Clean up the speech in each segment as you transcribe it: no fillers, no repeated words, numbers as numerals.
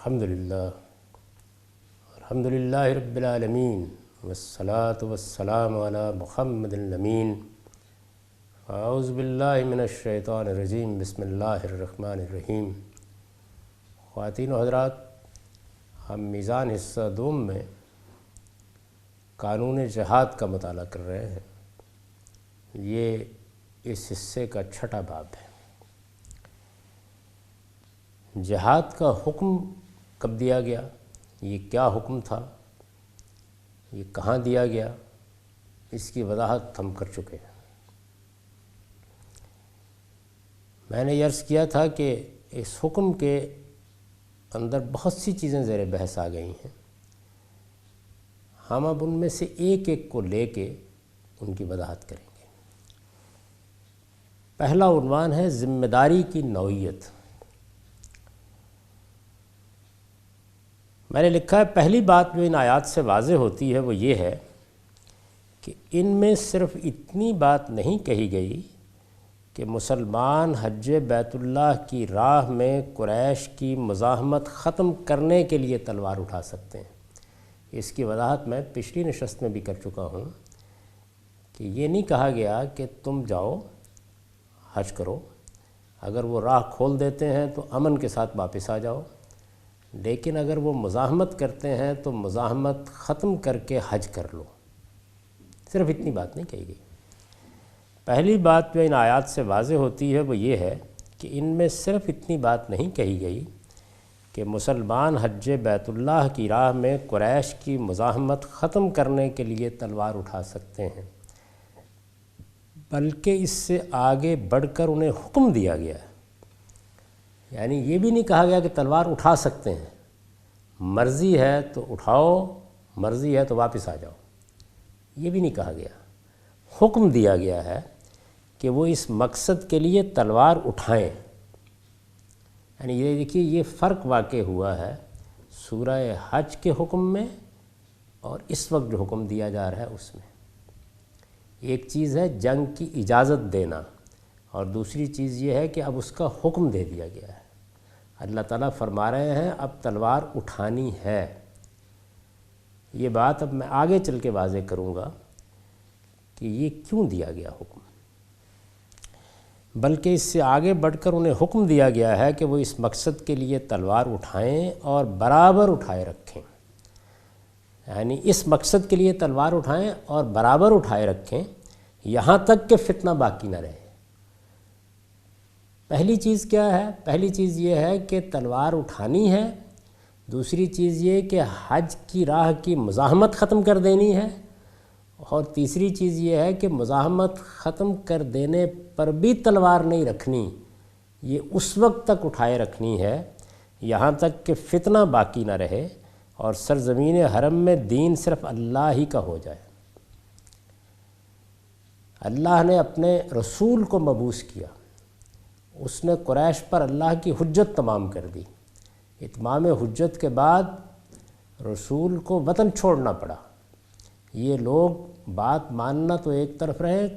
الحمدللہ رب العالمین والصلاة والسلام علی محمد الامین اعوذ باللہ من الشیطان الرجیم بسم اللہ الرحمن الرحیم۔ خواتین و حضرات، ہم میزان حصہ دوم میں قانون جہاد کا مطالعہ کر رہے ہیں۔ یہ اس حصے کا چھٹا باب ہے۔ جہاد کا حکم کب دیا گیا، یہ کیا حکم تھا، یہ کہاں دیا گیا، اس کی وضاحت ہم کر چکے ہیں۔ میں نے عرض کیا تھا کہ اس حکم کے اندر بہت سی چیزیں زیر بحث آ گئی ہیں۔ ہم اب ان میں سے ایک ایک کو لے کے ان کی وضاحت کریں گے۔ پہلا عنوان ہے ذمہ داری کی نوعیت۔ میں نے لکھا ہے پہلی بات جو ان آیات سے واضح ہوتی ہے وہ یہ ہے کہ ان میں صرف اتنی بات نہیں کہی گئی کہ مسلمان حج بیت اللہ کی راہ میں قریش کی مزاحمت ختم کرنے کے لیے تلوار اٹھا سکتے ہیں۔ اس کی وضاحت میں پچھلی نشست میں بھی کر چکا ہوں کہ یہ نہیں کہا گیا کہ تم جاؤ حج کرو، اگر وہ راہ کھول دیتے ہیں تو امن کے ساتھ واپس آ جاؤ، لیکن اگر وہ مزاحمت کرتے ہیں تو مزاحمت ختم کر کے حج کر لو۔ صرف اتنی بات نہیں کہی گئی۔ پہلی بات جو ان آیات سے واضح ہوتی ہے وہ یہ ہے کہ ان میں صرف اتنی بات نہیں کہی گئی کہ مسلمان حج بیت اللہ کی راہ میں قریش کی مزاحمت ختم کرنے کے لیے تلوار اٹھا سکتے ہیں، بلکہ اس سے آگے بڑھ کر انہیں حکم دیا گیا ہے۔ یعنی یہ بھی نہیں کہا گیا کہ تلوار اٹھا سکتے ہیں، مرضی ہے تو اٹھاؤ، مرضی ہے تو واپس آ جاؤ، یہ بھی نہیں کہا گیا۔ حکم دیا گیا ہے کہ وہ اس مقصد کے لیے تلوار اٹھائیں۔ یعنی یہ دیکھیے، یہ فرق واقع ہوا ہے سورہ حج کے حکم میں اور اس وقت جو حکم دیا جا رہا ہے اس میں۔ ایک چیز ہے جنگ کی اجازت دینا، اور دوسری چیز یہ ہے کہ اب اس کا حکم دے دیا گیا ہے۔ اللہ تعالیٰ فرما رہے ہیں اب تلوار اٹھانی ہے۔ یہ بات اب میں آگے چل کے واضح کروں گا کہ یہ کیوں دیا گیا حکم، بلکہ اس سے آگے بڑھ کر انہیں حکم دیا گیا ہے کہ وہ اس مقصد کے لیے تلوار اٹھائیں اور برابر اٹھائے رکھیں۔ یعنی اس مقصد کے لیے تلوار اٹھائیں اور برابر اٹھائے رکھیں یہاں تک کہ فتنہ باقی نہ رہے۔ پہلی چیز کیا ہے؟ پہلی چیز یہ ہے کہ تلوار اٹھانی ہے، دوسری چیز یہ کہ حج کی راہ کی مزاحمت ختم کر دینی ہے، اور تیسری چیز یہ ہے کہ مزاحمت ختم کر دینے پر بھی تلوار نہیں رکھنی، یہ اس وقت تک اٹھائے رکھنی ہے یہاں تک کہ فتنہ باقی نہ رہے اور سرزمین حرم میں دین صرف اللہ ہی کا ہو جائے۔ اللہ نے اپنے رسول کو مبعوث کیا، اس نے قریش پر اللہ کی حجت تمام کر دی۔ اتمام حجت کے بعد رسول کو وطن چھوڑنا پڑا۔ یہ لوگ بات ماننا تو ایک طرف رہے،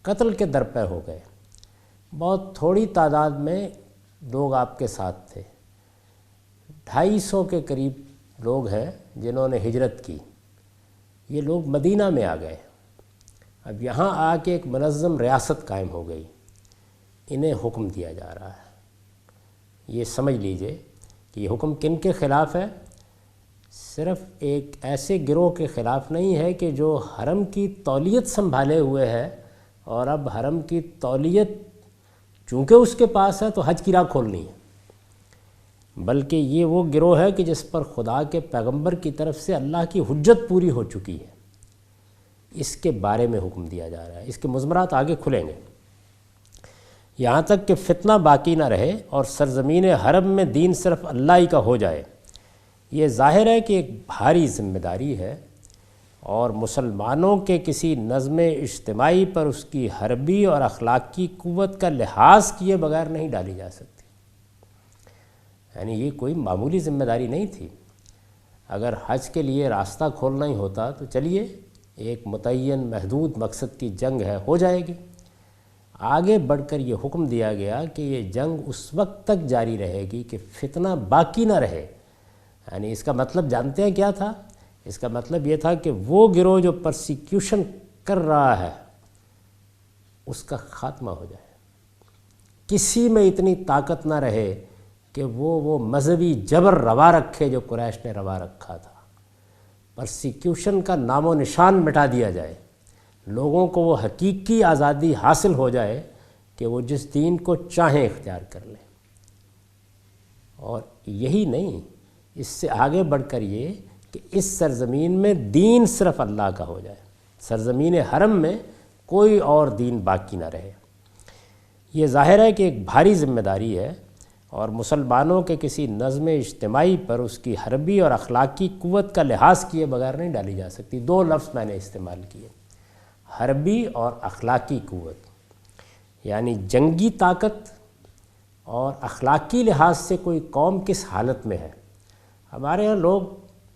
قتل کے درپے ہو گئے۔ بہت تھوڑی تعداد میں لوگ آپ کے ساتھ تھے، 250 کے قریب لوگ ہیں جنہوں نے ہجرت کی۔ یہ لوگ مدینہ میں آ گئے، اب یہاں آ کے ایک منظم ریاست قائم ہو گئی، انہیں حکم دیا جا رہا ہے۔ یہ سمجھ لیجئے کہ یہ حکم کن کے خلاف ہے؟ صرف ایک ایسے گروہ کے خلاف نہیں ہے کہ جو حرم کی تولیت سنبھالے ہوئے ہے، اور اب حرم کی تولیت چونکہ اس کے پاس ہے تو حج کی راہ کھولنی ہے، بلکہ یہ وہ گروہ ہے کہ جس پر خدا کے پیغمبر کی طرف سے اللہ کی حجت پوری ہو چکی ہے۔ اس کے بارے میں حکم دیا جا رہا ہے، اس کے مضمرات آگے کھلیں گے۔ یہاں تک کہ فتنہ باقی نہ رہے اور سرزمین حرم میں دین صرف اللہ ہی کا ہو جائے۔ یہ ظاہر ہے کہ ایک بھاری ذمہ داری ہے، اور مسلمانوں کے کسی نظم اجتماعی پر اس کی حربی اور اخلاقی قوت کا لحاظ کیے بغیر نہیں ڈالی جا سکتی۔ یعنی یہ کوئی معمولی ذمہ داری نہیں تھی۔ اگر حج کے لیے راستہ کھولنا ہی ہوتا تو چلیے ایک متعین محدود مقصد کی جنگ ہے، ہو جائے گی۔ آگے بڑھ کر یہ حکم دیا گیا کہ یہ جنگ اس وقت تک جاری رہے گی کہ فتنہ باقی نہ رہے، یعنی اس کا مطلب جانتے ہیں کیا تھا؟ اس کا مطلب یہ تھا کہ وہ گروہ جو پرسیکیوشن کر رہا ہے اس کا خاتمہ ہو جائے، کسی میں اتنی طاقت نہ رہے کہ وہ مذہبی جبر روا رکھے جو قریش نے روا رکھا تھا، پرسیکیوشن کا نام و نشان مٹا دیا جائے، لوگوں کو وہ حقیقی آزادی حاصل ہو جائے کہ وہ جس دین کو چاہیں اختیار کر لیں۔ اور یہی نہیں، اس سے آگے بڑھ کر یہ کہ اس سرزمین میں دین صرف اللہ کا ہو جائے، سرزمین حرم میں کوئی اور دین باقی نہ رہے۔ یہ ظاہر ہے کہ ایک بھاری ذمہ داری ہے، اور مسلمانوں کے کسی نظم اجتماعی پر اس کی حربی اور اخلاقی قوت کا لحاظ کیے بغیر نہیں ڈالی جا سکتی۔ دو لفظ میں نے استعمال کیے، حربی اور اخلاقی قوت، یعنی جنگی طاقت اور اخلاقی لحاظ سے کوئی قوم کس حالت میں ہے۔ ہمارے یہاں لوگ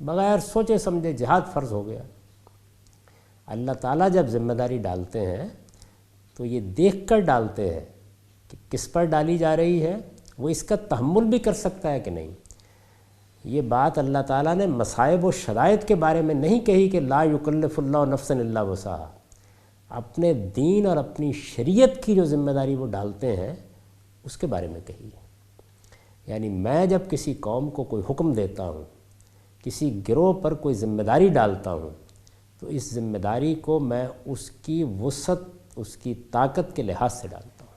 بغیر سوچے سمجھے جہاد فرض ہو گیا۔ اللہ تعالیٰ جب ذمہ داری ڈالتے ہیں تو یہ دیکھ کر ڈالتے ہیں کہ کس پر ڈالی جا رہی ہے، وہ اس کا تحمل بھی کر سکتا ہے کہ نہیں۔ یہ بات اللہ تعالیٰ نے مصائب و شدائد کے بارے میں نہیں کہی کہ لا یکلف اللہ نفسا الا وسعہا، اپنے دین اور اپنی شریعت کی جو ذمہ داری وہ ڈالتے ہیں اس کے بارے میں کہی ہے۔ یعنی میں جب کسی قوم کو کوئی حکم دیتا ہوں، کسی گروہ پر کوئی ذمہ داری ڈالتا ہوں، تو اس ذمہ داری کو میں اس کی وسعت، اس کی طاقت کے لحاظ سے ڈالتا ہوں۔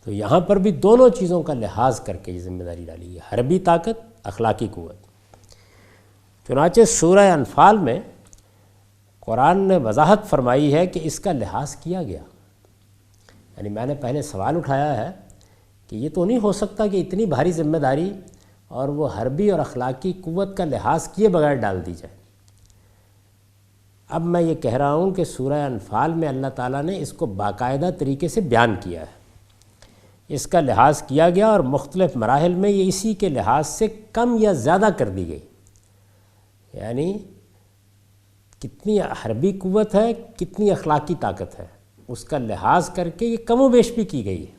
تو یہاں پر بھی دونوں چیزوں کا لحاظ کر کے یہ ذمہ داری ڈالی ہے، حربی طاقت، اخلاقی قوت۔ چنانچہ سورہ انفال میں قرآن نے وضاحت فرمائی ہے کہ اس کا لحاظ کیا گیا۔ یعنی میں نے پہلے سوال اٹھایا ہے کہ یہ تو نہیں ہو سکتا کہ اتنی بھاری ذمہ داری اور وہ حربی اور اخلاقی قوت کا لحاظ کیے بغیر ڈال دی جائے۔ اب میں یہ کہہ رہا ہوں کہ سورہ انفال میں اللہ تعالیٰ نے اس کو باقاعدہ طریقے سے بیان کیا ہے، اس کا لحاظ کیا گیا، اور مختلف مراحل میں یہ اسی کے لحاظ سے کم یا زیادہ کر دی گئی۔ یعنی کتنی حربی قوت ہے، کتنی اخلاقی طاقت ہے، اس کا لحاظ کر کے یہ کم و بیش بھی کی گئی ہے۔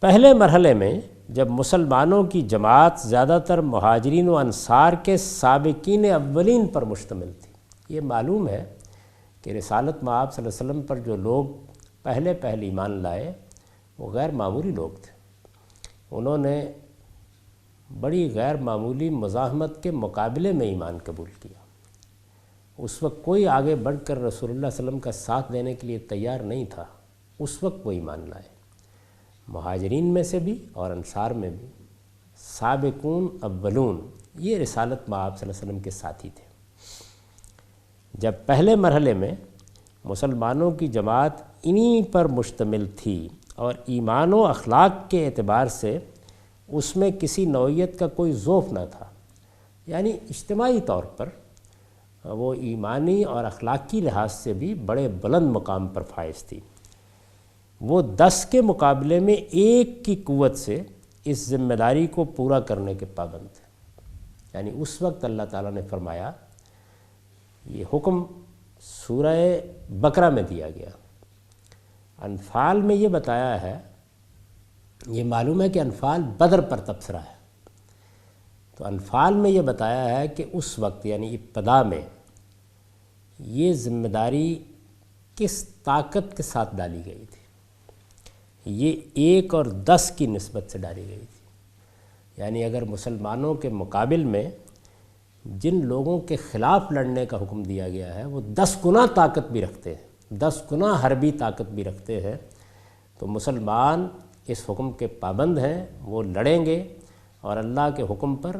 پہلے مرحلے میں جب مسلمانوں کی جماعت زیادہ تر مہاجرین و انصار کے سابقین اولین پر مشتمل تھی۔ یہ معلوم ہے کہ رسالت مآب صلی اللہ علیہ وسلم پر جو لوگ پہلے ایمان لائے وہ غیر معمولی لوگ تھے، انہوں نے بڑی غیر معمولی مزاحمت کے مقابلے میں ایمان قبول کیا۔ اس وقت کوئی آگے بڑھ کر رسول اللہ صلی اللہ علیہ وسلم کا ساتھ دینے کے لیے تیار نہیں تھا، اس وقت وہ ایمان لائے، مہاجرین میں سے بھی اور انصار میں بھی۔ سابقون اولون یہ رسالت مآب صلی اللہ علیہ وسلم کے ساتھی تھے۔ جب پہلے مرحلے میں مسلمانوں کی جماعت انہی پر مشتمل تھی اور ایمان و اخلاق کے اعتبار سے اس میں کسی نوعیت کا کوئی ذوف نہ تھا، یعنی اجتماعی طور پر وہ ایمانی اور اخلاقی لحاظ سے بھی بڑے بلند مقام پر فائز تھی، وہ 10 کے مقابلے میں 1 کی قوت سے اس ذمہ داری کو پورا کرنے کے پابند تھے۔ یعنی اس وقت اللہ تعالیٰ نے فرمایا، یہ حکم سورہ بقرہ میں دیا گیا۔ انفال میں یہ بتایا ہے، یہ معلوم ہے کہ انفال بدر پر تبصرہ ہے، تو انفال میں یہ بتایا ہے کہ اس وقت یعنی ابتدا میں یہ ذمہ داری کس طاقت کے ساتھ ڈالی گئی تھی۔ یہ 1 اور 10 کی نسبت سے ڈالی گئی تھی۔ یعنی اگر مسلمانوں کے مقابل میں جن لوگوں کے خلاف لڑنے کا حکم دیا گیا ہے وہ 10 گنا طاقت بھی رکھتے ہیں، 10 گنا حربی طاقت بھی رکھتے ہیں، تو مسلمان اس حکم کے پابند ہیں، وہ لڑیں گے اور اللہ کے حکم پر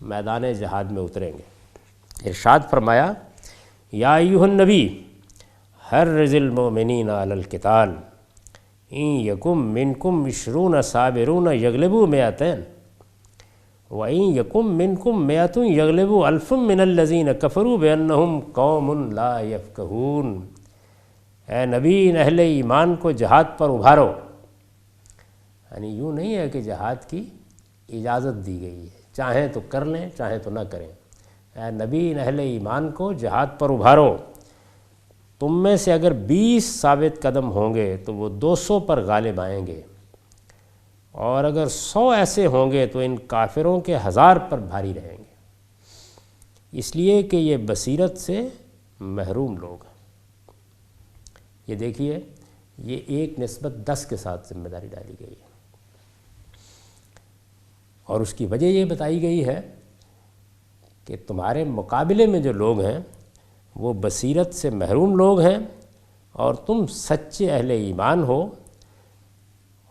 میدان جہاد میں اتریں گے۔ ارشاد فرمایا، یا ایھا النبی حرض المؤمنین علی القتال ان یکم منکم 20 صابرون یغلبوا 200 وَإِن يَكُن مِّنكُم مِّائَةٌ يَغْلِبُوا أَلْفًا مِّنَ الَّذِينَ كَفَرُوا بِأَنَّهُمْ قَوْمٌ لَّا يَفْقَهُونَ۔ اے نبی، اہل ایمان کو جہاد پر ابھارو۔ یعنی یوں نہیں ہے کہ جہاد کی اجازت دی گئی ہے، چاہیں تو کر لیں چاہیں تو نہ کریں۔ اے نبی، اہل ایمان کو جہاد پر ابھارو، تم میں سے اگر 20 ثابت قدم ہوں گے تو وہ 200 پر غالب آئیں گے، اور اگر 100 ایسے ہوں گے تو ان کافروں کے 1000 پر بھاری رہیں گے، اس لیے کہ یہ بصیرت سے محروم لوگ ہیں۔ یہ دیکھیے، یہ 1:10 کے ساتھ ذمہ داری ڈالی گئی ہے، اور اس کی وجہ یہ بتائی گئی ہے کہ تمہارے مقابلے میں جو لوگ ہیں وہ بصیرت سے محروم لوگ ہیں، اور تم سچے اہل ایمان ہو۔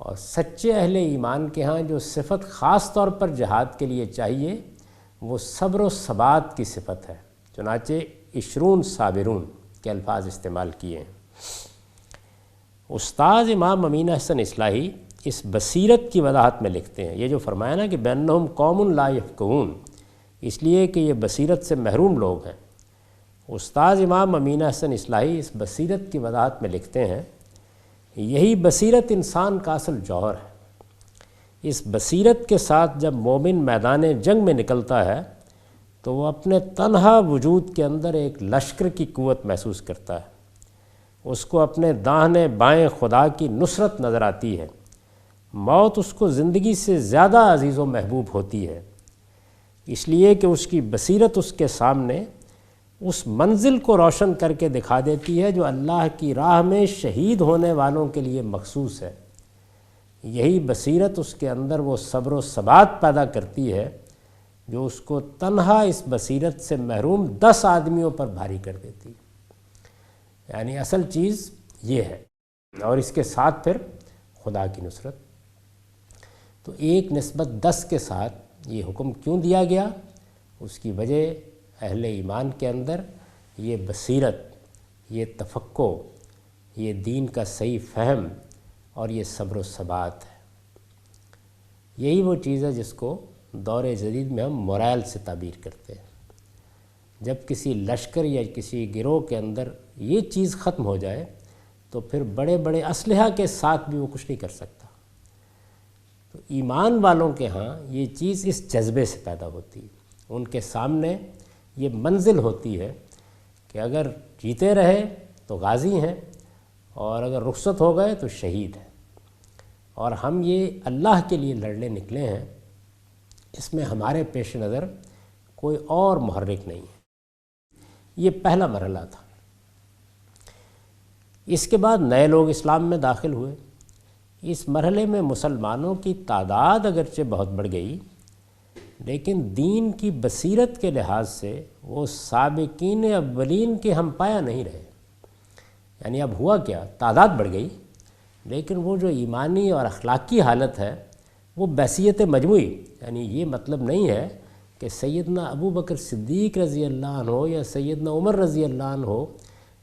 اور سچے اہل ایمان کے ہاں جو صفت خاص طور پر جہاد کے لیے چاہیے وہ صبر و ثبات کی صفت ہے، چنانچہ 20 صابرون کے الفاظ استعمال کیے ہیں۔ استاد امام امین احسن اصلاحی اس بصیرت کی وضاحت میں لکھتے ہیں، یہ جو فرمایا نا کہ بأنہم قوم لا یفقہون، اس لیے کہ یہ بصیرت سے محروم لوگ ہیں۔ استاد امام امین احسن اصلاحی اس بصیرت کی وضاحت میں لکھتے ہیں، یہی بصیرت انسان کا اصل جوہر ہے۔ اس بصیرت کے ساتھ جب مومن میدان جنگ میں نکلتا ہے تو وہ اپنے تنہا وجود کے اندر ایک لشکر کی قوت محسوس کرتا ہے، اس کو اپنے داہنے بائیں خدا کی نصرت نظر آتی ہے، موت اس کو زندگی سے زیادہ عزیز و محبوب ہوتی ہے، اس لیے کہ اس کی بصیرت اس کے سامنے اس منزل کو روشن کر کے دکھا دیتی ہے جو اللہ کی راہ میں شہید ہونے والوں کے لیے مخصوص ہے۔ یہی بصیرت اس کے اندر وہ صبر و ثبات پیدا کرتی ہے جو اس کو تنہا اس بصیرت سے محروم 10 آدمیوں پر بھاری کر دیتی ہے۔ یعنی اصل چیز یہ ہے، اور اس کے ساتھ پھر خدا کی نصرت۔ تو 1:10 کے ساتھ یہ حکم کیوں دیا گیا؟ اس کی وجہ اہل ایمان کے اندر یہ بصیرت، یہ تفقع، یہ دین کا صحیح فہم اور یہ صبر و ثبات ہے۔ یہی وہ چیز ہے جس کو دور جدید میں ہم مورائل سے تعبیر کرتے ہیں۔ جب کسی لشکر یا کسی گروہ کے اندر یہ چیز ختم ہو جائے تو پھر بڑے بڑے اسلحہ کے ساتھ بھی وہ کچھ نہیں کر سکتا۔ تو ایمان والوں کے ہاں یہ چیز اس جذبے سے پیدا ہوتی ہے، ان کے سامنے یہ منزل ہوتی ہے کہ اگر جیتے رہے تو غازی ہیں، اور اگر رخصت ہو گئے تو شہید ہیں، اور ہم یہ اللہ کے لیے لڑنے نکلے ہیں، اس میں ہمارے پیش نظر کوئی اور محرک نہیں ہے۔ یہ پہلا مرحلہ تھا۔ اس کے بعد نئے لوگ اسلام میں داخل ہوئے۔ اس مرحلے میں مسلمانوں کی تعداد اگرچہ بہت بڑھ گئی، لیکن دین کی بصیرت کے لحاظ سے وہ سابقین اولین کے ہم پایا نہیں رہے۔ یعنی اب ہوا کیا، تعداد بڑھ گئی لیکن وہ جو ایمانی اور اخلاقی حالت ہے وہ بحیثیت مجموعی، یعنی یہ مطلب نہیں ہے کہ سیدنا ابو بکر صدیق رضی اللہ عنہ یا سیدنا عمر رضی اللہ عنہ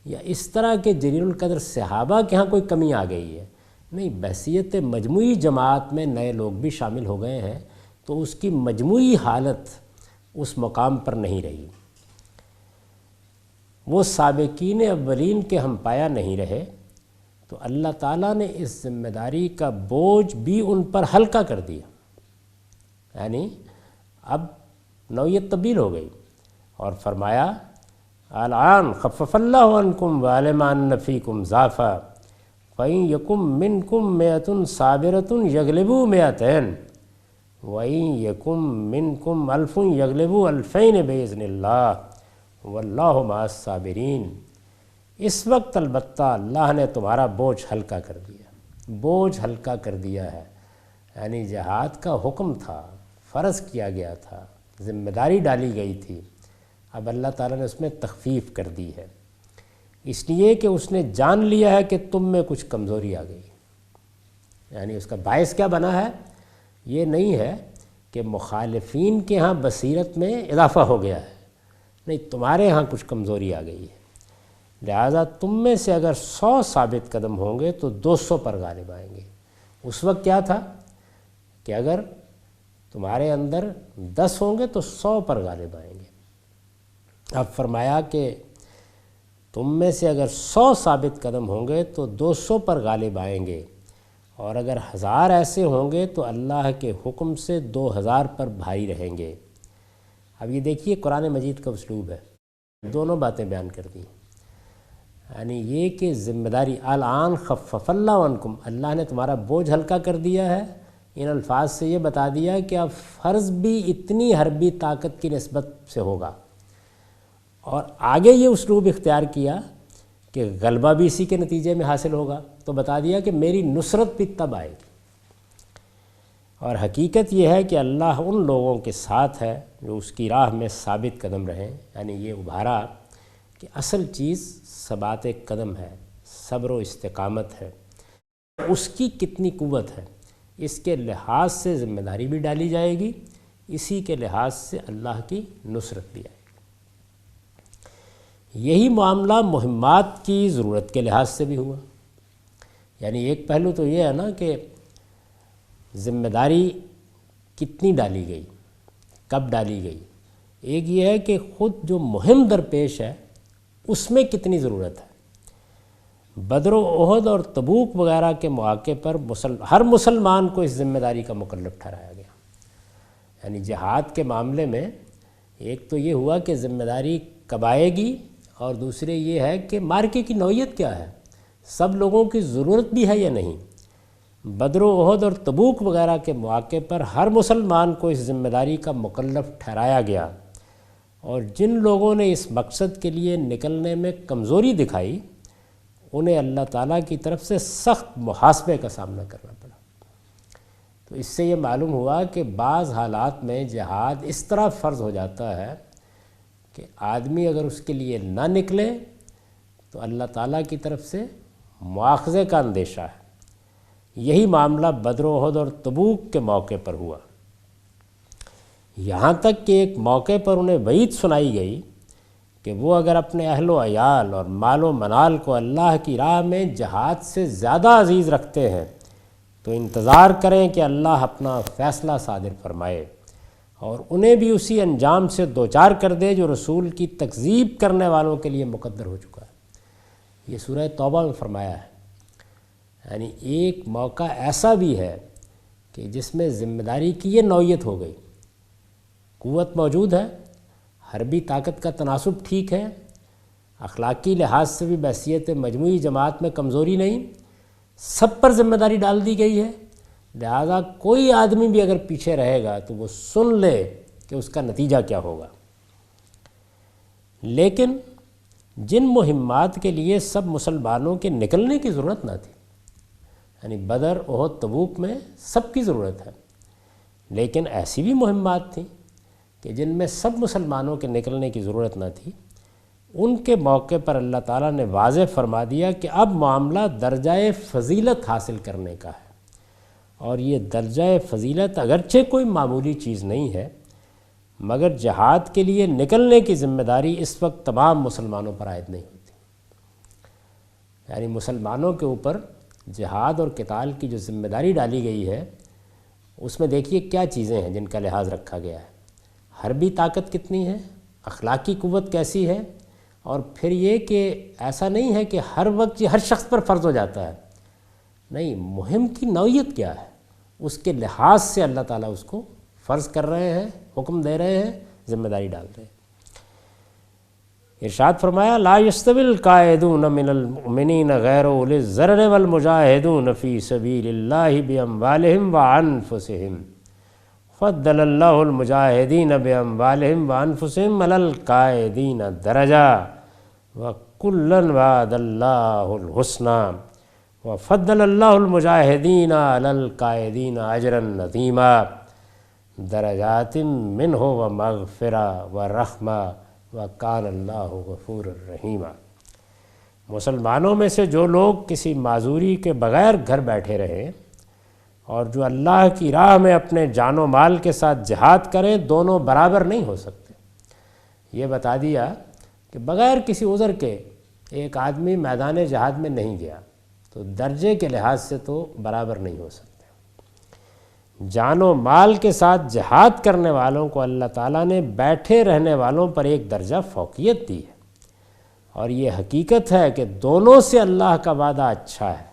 یا اس طرح کے جلیل القدر صحابہ کے ہاں کوئی کمی آ گئی ہے، نہیں، بحیثیت مجموعی جماعت میں نئے لوگ بھی شامل ہو گئے ہیں، تو اس کی مجموعی حالت اس مقام پر نہیں رہی۔ وہ سابقین اولین کے ہم پایا نہیں رہے، تو اللہ تعالیٰ نے اس ذمہ داری کا بوجھ بھی ان پر ہلکا کر دیا۔ یعنی اب نوعیت تبدیل ہو گئی، اور فرمایا الآن خفف اللہ عنکم وعلم ان فیکم ضعفا فإن یکم منکم مئۃ صابرۃ یغلبوا مئتین وَإِن يَكُن مِّنكُمْ أَلْفٌ يَغْلِبُوا أَلْفَيْنِ بِإِذْنِ اللَّهِ وَاللَّهُ مَعَ الصَّابِرِينَ۔ اس وقت البتہ اللہ نے تمہارا بوجھ ہلکا کر دیا، بوجھ ہلکا کر دیا ہے، یعنی جہاد کا حکم تھا، فرض کیا گیا تھا، ذمہ داری ڈالی گئی تھی، اب اللہ تعالیٰ نے اس میں تخفیف کر دی ہے، اس لیے کہ اس نے جان لیا ہے کہ تم میں کچھ کمزوری آ گئی۔ یعنی اس کا باعث کیا بنا ہے؟ یہ نہیں ہے کہ مخالفین کے ہاں بصیرت میں اضافہ ہو گیا ہے، نہیں، تمہارے ہاں کچھ کمزوری آ گئی ہے، لہذا تم میں سے اگر 100 ثابت قدم ہوں گے تو 200 پر غالب آئیں گے۔ اس وقت کیا تھا کہ اگر تمہارے اندر 10 ہوں گے تو 100 پر غالب آئیں گے۔ اب فرمایا کہ تم میں سے اگر 100 ثابت قدم ہوں گے تو 200 پر غالب آئیں گے، اور اگر 1000 ایسے ہوں گے تو اللہ کے حکم سے 2000 پر بھائی رہیں گے۔ اب یہ دیکھیے قرآن مجید کا اسلوب ہے، دونوں باتیں بیان کر دی، یعنی یہ کہ ذمہ داری الآن خفف اللہ عنکم، اللہ نے تمہارا بوجھ ہلکا کر دیا ہے، ان الفاظ سے یہ بتا دیا کہ اب فرض بھی اتنی حربی طاقت کی نسبت سے ہوگا، اور آگے یہ اسلوب اختیار کیا کہ غلبہ بھی اسی کے نتیجے میں حاصل ہوگا، تو بتا دیا کہ میری نصرت بھی تب آئے گی۔ اور حقیقت یہ ہے کہ اللہ ان لوگوں کے ساتھ ہے جو اس کی راہ میں ثابت قدم رہیں، یعنی یہ ابھارا کہ اصل چیز ثبات قدم ہے، صبر و استقامت ہے، اس کی کتنی قوت ہے اس کے لحاظ سے ذمہ داری بھی ڈالی جائے گی، اسی کے لحاظ سے اللہ کی نصرت بھی آئے گی۔ یہی معاملہ مہمات کی ضرورت کے لحاظ سے بھی ہوا، یعنی ایک پہلو تو یہ ہے نا کہ ذمہ داری کتنی ڈالی گئی، کب ڈالی گئی، ایک یہ ہے کہ خود جو مہم درپیش ہے اس میں کتنی ضرورت ہے۔ بدر و احد اور تبوک وغیرہ کے مواقع پر ہر مسلمان کو اس ذمہ داری کا مکلف ٹھہرایا گیا، یعنی جہاد کے معاملے میں ایک تو یہ ہوا کہ ذمہ داری کب آئے گی، اور دوسرے یہ ہے کہ مارکے کی نوعیت کیا ہے، سب لوگوں کی ضرورت بھی ہے یا نہیں۔ بدر و احد اور تبوک وغیرہ کے مواقع پر ہر مسلمان کو اس ذمہ داری کا مکلف ٹھہرایا گیا، اور جن لوگوں نے اس مقصد کے لیے نکلنے میں کمزوری دکھائی انہیں اللہ تعالیٰ کی طرف سے سخت محاسبے کا سامنا کرنا پڑا۔ تو اس سے یہ معلوم ہوا کہ بعض حالات میں جہاد اس طرح فرض ہو جاتا ہے کہ آدمی اگر اس کے لیے نہ نکلے تو اللہ تعالیٰ کی طرف سے مواخذے کا اندیشہ ہے۔ یہی معاملہ بدر و احد اور تبوک کے موقع پر ہوا، یہاں تک کہ ایک موقع پر انہیں وعید سنائی گئی کہ وہ اگر اپنے اہل و عیال اور مال و منال کو اللہ کی راہ میں جہاد سے زیادہ عزیز رکھتے ہیں تو انتظار کریں کہ اللہ اپنا فیصلہ صادر فرمائے اور انہیں بھی اسی انجام سے دوچار کر دے جو رسول کی تکذیب کرنے والوں کے لیے مقدر ہو چکا ہے۔ یہ سورہ توبہ میں فرمایا ہے، یعنی ایک موقع ایسا بھی ہے کہ جس میں ذمہ داری کی یہ نوعیت ہو گئی، قوت موجود ہے، حربی طاقت کا تناسب ٹھیک ہے، اخلاقی لحاظ سے بھی بحیثیت مجموعی جماعت میں کمزوری نہیں، سب پر ذمہ داری ڈال دی گئی ہے، لہذا کوئی آدمی بھی اگر پیچھے رہے گا تو وہ سن لے کہ اس کا نتیجہ کیا ہوگا۔ لیکن جن مہمات کے لیے سب مسلمانوں کے نکلنے کی ضرورت نہ تھی، یعنی بدر احد تبوک میں سب کی ضرورت ہے، لیکن ایسی بھی مہمات تھیں کہ جن میں سب مسلمانوں کے نکلنے کی ضرورت نہ تھی، ان کے موقع پر اللہ تعالیٰ نے واضح فرما دیا کہ اب معاملہ درجہ فضیلت حاصل کرنے کا ہے، اور یہ درجہ فضیلت اگرچہ کوئی معمولی چیز نہیں ہے، مگر جہاد کے لیے نکلنے کی ذمہ داری اس وقت تمام مسلمانوں پر عائد نہیں ہوتی، یعنی مسلمانوں کے اوپر جہاد اور قتال کی جو ذمہ داری ڈالی گئی ہے اس میں دیکھیے کیا چیزیں ہیں جن کا لحاظ رکھا گیا ہے۔ حربی طاقت کتنی ہے، اخلاقی قوت کیسی ہے، اور پھر یہ کہ ایسا نہیں ہے کہ ہر وقت یہ ہر شخص پر فرض ہو جاتا ہے، نہیں، مہم کی نوعیت کیا ہے اس کے لحاظ سے اللہ تعالیٰ اس کو فرض کر رہے ہیں، حکم دے رہے ہیں، ذمہ داری ڈال رہے ہیں۔ ارشاد فرمایا لا یستوی القاعدون من المؤمنین غیر اولی الضرر والمجاہدون فی سبیل اللہ باموالہم وانفسہم فضل اللہ المجاہدین باموالہم وانفسہم علی القاعدین درجہ وکلا وعد اللہ الحسنی وفضل اللہ المجاہدین علی القاعدین اجرا عظیما درجات منہ ومغفرہ ورحمہ وَكَانَ اللَّهُ غَفُورًا رَحِيمًا۔ مسلمانوں میں سے جو لوگ کسی معذوری کے بغیر گھر بیٹھے رہیں اور جو اللہ کی راہ میں اپنے جان و مال کے ساتھ جہاد کریں، دونوں برابر نہیں ہو سکتے۔ یہ بتا دیا کہ بغیر کسی عذر کے ایک آدمی میدان جہاد میں نہیں گیا تو درجے کے لحاظ سے تو برابر نہیں ہو سکتے۔ جان و مال کے ساتھ جہاد کرنے والوں کو اللہ تعالیٰ نے بیٹھے رہنے والوں پر ایک درجہ فوقیت دی ہے، اور یہ حقیقت ہے کہ دونوں سے اللہ کا وعدہ اچھا ہے،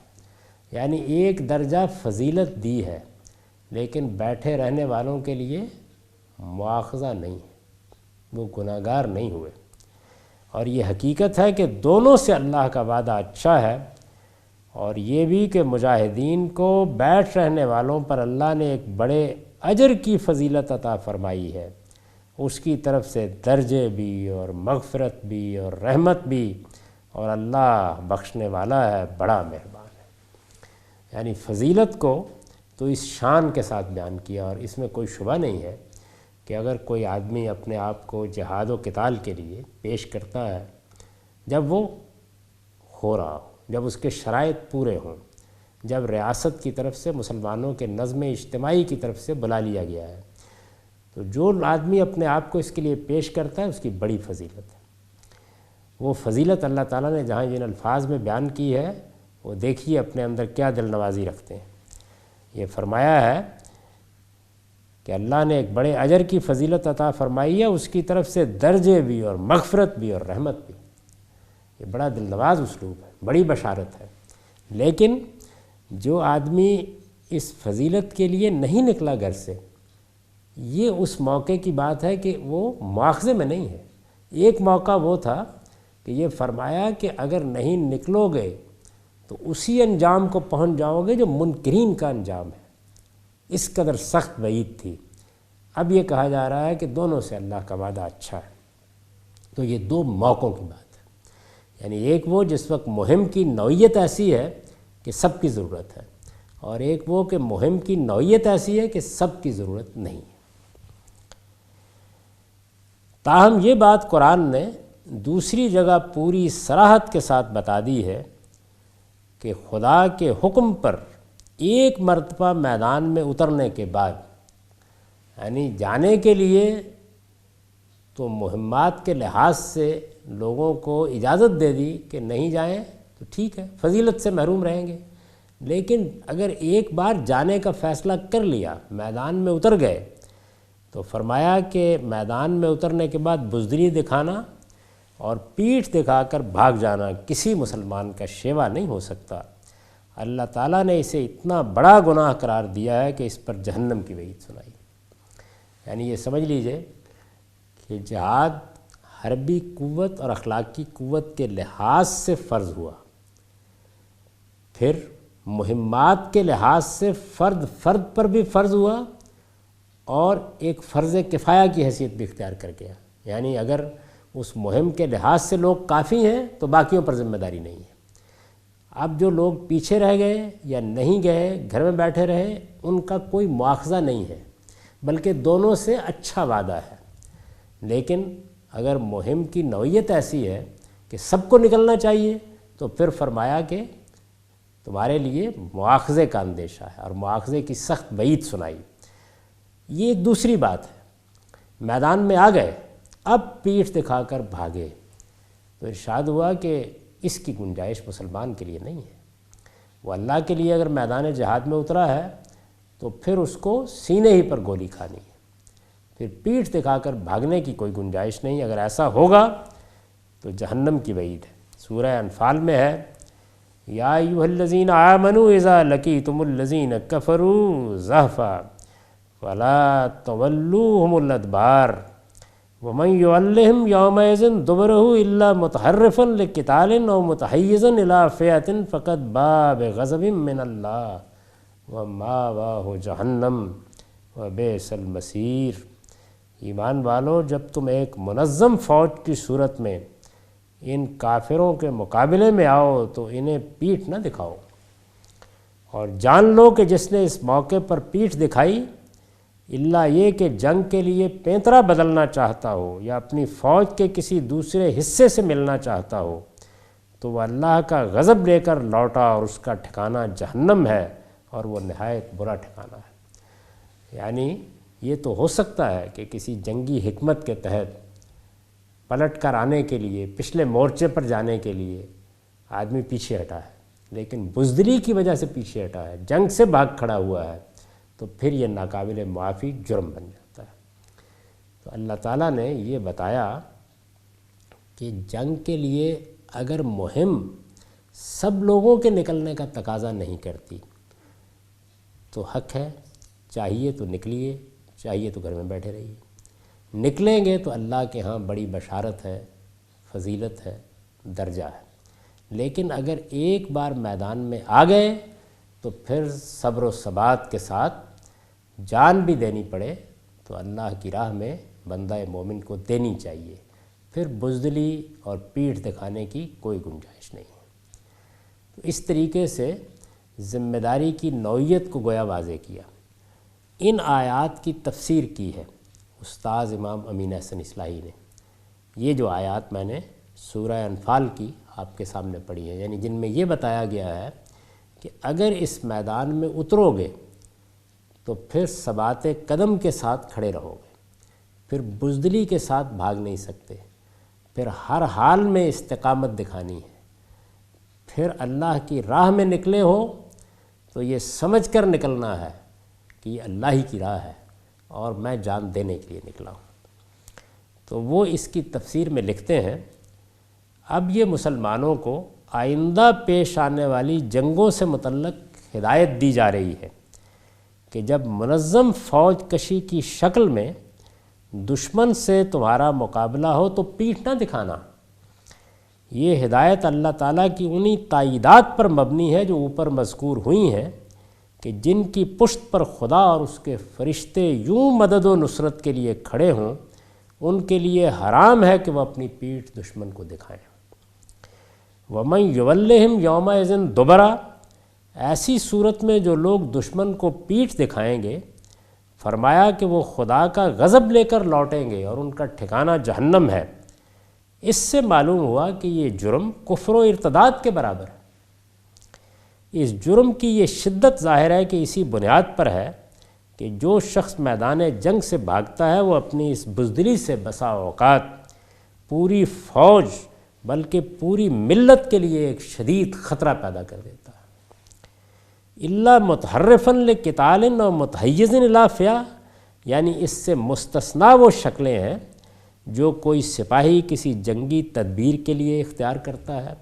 یعنی ایک درجہ فضیلت دی ہے لیکن بیٹھے رہنے والوں کے لیے مواخذہ نہیں ہے، وہ گناہگار نہیں ہوئے، اور یہ حقیقت ہے کہ دونوں سے اللہ کا وعدہ اچھا ہے، اور یہ بھی کہ مجاہدین کو بیٹھ رہنے والوں پر اللہ نے ایک بڑے اجر کی فضیلت عطا فرمائی ہے، اس کی طرف سے درجے بھی اور مغفرت بھی اور رحمت بھی، اور اللہ بخشنے والا ہے، بڑا مہربان ہے۔ یعنی فضیلت کو تو اس شان کے ساتھ بیان کیا، اور اس میں کوئی شبہ نہیں ہے کہ اگر کوئی آدمی اپنے آپ کو جہاد و قتال کے لیے پیش کرتا ہے، جب وہ ہو رہا ہو، جب اس کے شرائط پورے ہوں، جب ریاست کی طرف سے مسلمانوں کے نظم اجتماعی کی طرف سے بلا لیا گیا ہے، تو جو آدمی اپنے آپ کو اس کے لیے پیش کرتا ہے اس کی بڑی فضیلت ہے۔ وہ فضیلت اللہ تعالیٰ نے جہاں جن الفاظ میں بیان کی ہے، وہ دیکھیے اپنے اندر کیا دل نوازی رکھتے ہیں۔ یہ فرمایا ہے کہ اللہ نے ایک بڑے اجر کی فضیلت عطا فرمائی ہے، اس کی طرف سے درجے بھی اور مغفرت بھی اور رحمت بھی۔ یہ بڑا دل نواز اسلوب ہے، بڑی بشارت ہے۔ لیکن جو آدمی اس فضیلت کے لیے نہیں نکلا گھر سے، یہ اس موقع کی بات ہے کہ وہ مواخذے میں نہیں ہے۔ ایک موقع وہ تھا کہ یہ فرمایا کہ اگر نہیں نکلو گے تو اسی انجام کو پہنچ جاؤ گے جو منکرین کا انجام ہے۔ اس قدر سخت وعید تھی۔ اب یہ کہا جا رہا ہے کہ دونوں سے اللہ کا وعدہ اچھا ہے۔ تو یہ دو موقعوں کی بات ہے، یعنی ایک وہ جس وقت مہم کی نوعیت ایسی ہے کہ سب کی ضرورت ہے، اور ایک وہ کہ مہم کی نوعیت ایسی ہے کہ سب کی ضرورت نہیں ہے۔ تاہم یہ بات قرآن نے دوسری جگہ پوری صراحت کے ساتھ بتا دی ہے کہ خدا کے حکم پر ایک مرتبہ میدان میں اترنے کے بعد، یعنی جانے کے لیے تو مہمات کے لحاظ سے لوگوں کو اجازت دے دی کہ نہیں جائیں تو ٹھیک ہے، فضیلت سے محروم رہیں گے، لیکن اگر ایک بار جانے کا فیصلہ کر لیا، میدان میں اتر گئے، تو فرمایا کہ میدان میں اترنے کے بعد بزدلی دکھانا اور پیٹھ دکھا کر بھاگ جانا کسی مسلمان کا شیوا نہیں ہو سکتا۔ اللہ تعالیٰ نے اسے اتنا بڑا گناہ قرار دیا ہے کہ اس پر جہنم کی وعید سنائی۔ یعنی یہ سمجھ لیجئے کہ جہاد حربی قوت اور اخلاقی قوت کے لحاظ سے فرض ہوا، پھر مہمات کے لحاظ سے فرد پر بھی فرض ہوا، اور ایک فرض کفایہ کی حیثیت بھی اختیار کر گیا۔ یعنی اگر اس مہم کے لحاظ سے لوگ کافی ہیں تو باقیوں پر ذمہ داری نہیں ہے۔ اب جو لوگ پیچھے رہ گئے یا نہیں گئے، گھر میں بیٹھے رہے، ان کا کوئی مواخذہ نہیں ہے، بلکہ دونوں سے اچھا وعدہ ہے۔ لیکن اگر مہم کی نوعیت ایسی ہے کہ سب کو نکلنا چاہیے، تو پھر فرمایا کہ تمہارے لیے مواخذے کا اندیشہ ہے، اور مواخذے کی سخت وعید سنائی۔ یہ ایک دوسری بات ہے۔ میدان میں آ گئے، اب پیٹھ دکھا کر بھاگے، تو ارشاد ہوا کہ اس کی گنجائش مسلمان کے لیے نہیں ہے۔ وہ اللہ کے لیے اگر میدان جہاد میں اترا ہے تو پھر اس کو سینے ہی پر گولی کھانی ہے، پھر پیٹھ دکھا کر بھاگنے کی کوئی گنجائش نہیں۔ اگر ایسا ہوگا تو جہنم کی وعید ہے۔ سورہ انفال میں ہے، یا ایھا الذین آمنوا اذا لقیتم الذین کفروا زحفا فلا تولوهم الادبار ومن یولہم یومئذ دبرہ الا متحرفا لقتال او متحیزا الی فئۃ فقد باء بغضب من اللہ ومأواہ جہنم وبئس المصیر۔ ایمان والو، جب تم ایک منظم فوج کی صورت میں ان کافروں کے مقابلے میں آؤ تو انہیں پیٹھ نہ دکھاؤ، اور جان لو کہ جس نے اس موقع پر پیٹھ دکھائی، اللہ یہ کہ جنگ کے لیے پینترا بدلنا چاہتا ہو یا اپنی فوج کے کسی دوسرے حصے سے ملنا چاہتا ہو، تو وہ اللہ کا غضب لے کر لوٹا، اور اس کا ٹھکانہ جہنم ہے، اور وہ نہایت برا ٹھکانہ ہے۔ یعنی یہ تو ہو سکتا ہے کہ کسی جنگی حکمت کے تحت پلٹ کر آنے کے لیے، پچھلے مورچے پر جانے کے لیے آدمی پیچھے ہٹا ہے، لیکن بزدلی کی وجہ سے پیچھے ہٹا ہے، جنگ سے بھاگ کھڑا ہوا ہے، تو پھر یہ ناقابل معافی جرم بن جاتا ہے۔ تو اللہ تعالیٰ نے یہ بتایا کہ جنگ کے لیے اگر مہم سب لوگوں کے نکلنے کا تقاضا نہیں کرتی تو حق ہے، چاہیے تو نکلیے، چاہیے تو گھر میں بیٹھے رہیے۔ نکلیں گے تو اللہ کے ہاں بڑی بشارت ہے، فضیلت ہے، درجہ ہے، لیکن اگر ایک بار میدان میں آ گئے تو پھر صبر و ثبات کے ساتھ جان بھی دینی پڑے تو اللہ کی راہ میں بندہ مومن کو دینی چاہیے، پھر بزدلی اور پیٹھ دکھانے کی کوئی گنجائش نہیں ہے۔ تو اس طریقے سے ذمہ داری کی نوعیت کو گویا واضح کیا۔ ان آیات کی تفسیر کی ہے استاذ امام امین احسن اصلاحی نے۔ یہ جو آیات میں نے سورہ انفال کی آپ کے سامنے پڑھی ہیں، یعنی جن میں یہ بتایا گیا ہے کہ اگر اس میدان میں اترو گے تو پھر ثبات قدم کے ساتھ کھڑے رہو گے، پھر بزدلی کے ساتھ بھاگ نہیں سکتے، پھر ہر حال میں استقامت دکھانی ہے، پھر اللہ کی راہ میں نکلے ہو تو یہ سمجھ کر نکلنا ہے کہ یہ اللہ ہی کی راہ ہے اور میں جان دینے کے لیے نکلا ہوں۔ تو وہ اس کی تفسیر میں لکھتے ہیں، اب یہ مسلمانوں کو آئندہ پیش آنے والی جنگوں سے متعلق ہدایت دی جا رہی ہے کہ جب منظم فوج کشی کی شکل میں دشمن سے تمہارا مقابلہ ہو تو پیٹھ نہ دکھانا۔ یہ ہدایت اللہ تعالیٰ کی انہی تائیدات پر مبنی ہے جو اوپر مذکور ہوئی ہیں کہ جن کی پشت پر خدا اور اس کے فرشتے یوں مدد و نصرت کے لیے کھڑے ہوں، ان کے لیے حرام ہے کہ وہ اپنی پیٹھ دشمن کو دکھائیں۔ وَمَن يُوَلِّهِمْ يَوْمَئِذٍ دُبُرًا، ایسی صورت میں جو لوگ دشمن کو پیٹھ دکھائیں گے، فرمایا کہ وہ خدا کا غضب لے کر لوٹیں گے اور ان کا ٹھکانہ جہنم ہے۔ اس سے معلوم ہوا کہ یہ جرم کفر و ارتداد کے برابر ہے۔ اس جرم کی یہ شدت ظاہر ہے کہ اسی بنیاد پر ہے کہ جو شخص میدان جنگ سے بھاگتا ہے وہ اپنی اس بزدلی سے بسا اوقات پوری فوج بلکہ پوری ملت کے لیے ایک شدید خطرہ پیدا کر دیتا ہے۔ الا متحرفا لقتال و متحیز الی فئہ، یعنی اس سے مستثنیٰ وہ شکلیں ہیں جو کوئی سپاہی کسی جنگی تدبیر کے لیے اختیار کرتا ہے،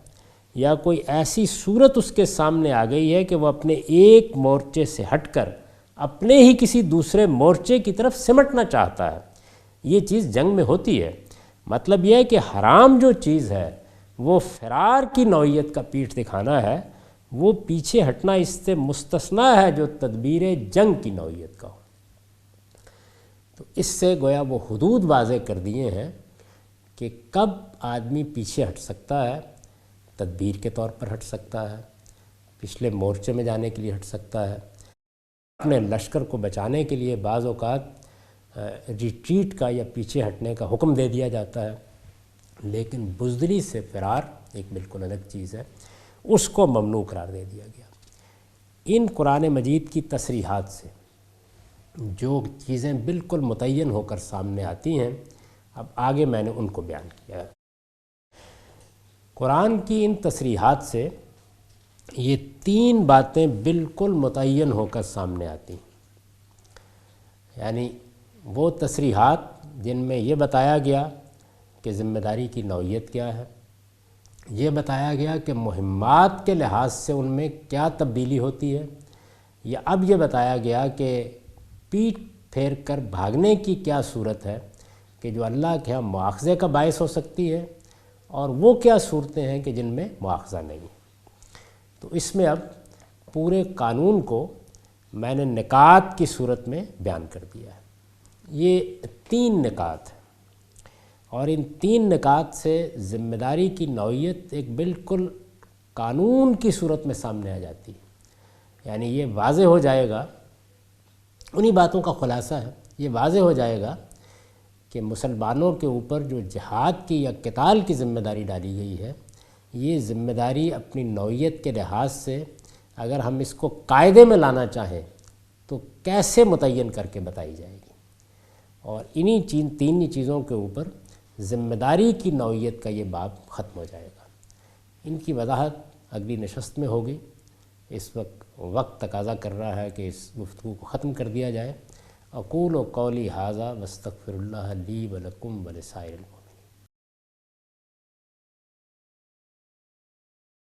یا کوئی ایسی صورت اس کے سامنے آ گئی ہے کہ وہ اپنے ایک مورچے سے ہٹ کر اپنے ہی کسی دوسرے مورچے کی طرف سمٹنا چاہتا ہے۔ یہ چیز جنگ میں ہوتی ہے۔ مطلب یہ ہے کہ حرام جو چیز ہے وہ فرار کی نوعیت کا پیٹھ دکھانا ہے، وہ پیچھے ہٹنا اس سے مستثنیٰ ہے جو تدبیر جنگ کی نوعیت کا ہو۔ تو اس سے گویا وہ حدود واضح کر دیے ہیں کہ کب آدمی پیچھے ہٹ سکتا ہے، تدبیر کے طور پر ہٹ سکتا ہے، پچھلے مورچے میں جانے کے لیے ہٹ سکتا ہے، اپنے لشکر کو بچانے کے لیے بعض اوقات ریٹریٹ کا یا پیچھے ہٹنے کا حکم دے دیا جاتا ہے، لیکن بزدلی سے فرار ایک بالکل الگ چیز ہے، اس کو ممنوع قرار دے دیا گیا۔ ان قرآن مجید کی تصریحات سے جو چیزیں بالکل متعین ہو کر سامنے آتی ہیں، اب آگے میں نے ان کو بیان کیا ہے۔ قرآن کی ان تصریحات سے یہ تین باتیں بالکل متعین ہو کر سامنے آتی ہیں، یعنی وہ تصریحات جن میں یہ بتایا گیا کہ ذمہ داری کی نوعیت کیا ہے، یہ بتایا گیا کہ مہمات کے لحاظ سے ان میں کیا تبدیلی ہوتی ہے، یا اب یہ بتایا گیا کہ پیٹھ پھیر کر بھاگنے کی کیا صورت ہے کہ جو اللہ کے ہاں مواخذے کا باعث ہو سکتی ہے، اور وہ کیا صورتیں ہیں کہ جن میں مواخذہ نہیں۔ تو اس میں اب پورے قانون کو میں نے نکات کی صورت میں بیان کر دیا ہے۔ یہ تین نکات ہیں، اور ان تین نکات سے ذمہ داری کی نوعیت ایک بالکل قانون کی صورت میں سامنے آ جاتی ہے۔ یعنی یہ واضح ہو جائے گا، انہی باتوں کا خلاصہ ہے، یہ واضح ہو جائے گا کہ مسلمانوں کے اوپر جو جہاد کی یا قتال کی ذمہ داری ڈالی گئی ہے، یہ ذمہ داری اپنی نوعیت کے لحاظ سے اگر ہم اس کو قاعدے میں لانا چاہیں تو کیسے متعین کر کے بتائی جائے گی، اور انہی تین چیزوں کے اوپر ذمہ داری کی نوعیت کا یہ باب ختم ہو جائے گا۔ ان کی وضاحت اگلی نشست میں ہوگی۔ اس وقت تقاضا کر رہا ہے کہ اس گفتگو کو ختم کر دیا جائے۔ اقول قولی ھذا واستغفر اللہ لی ولکم ولسائر المسلمین۔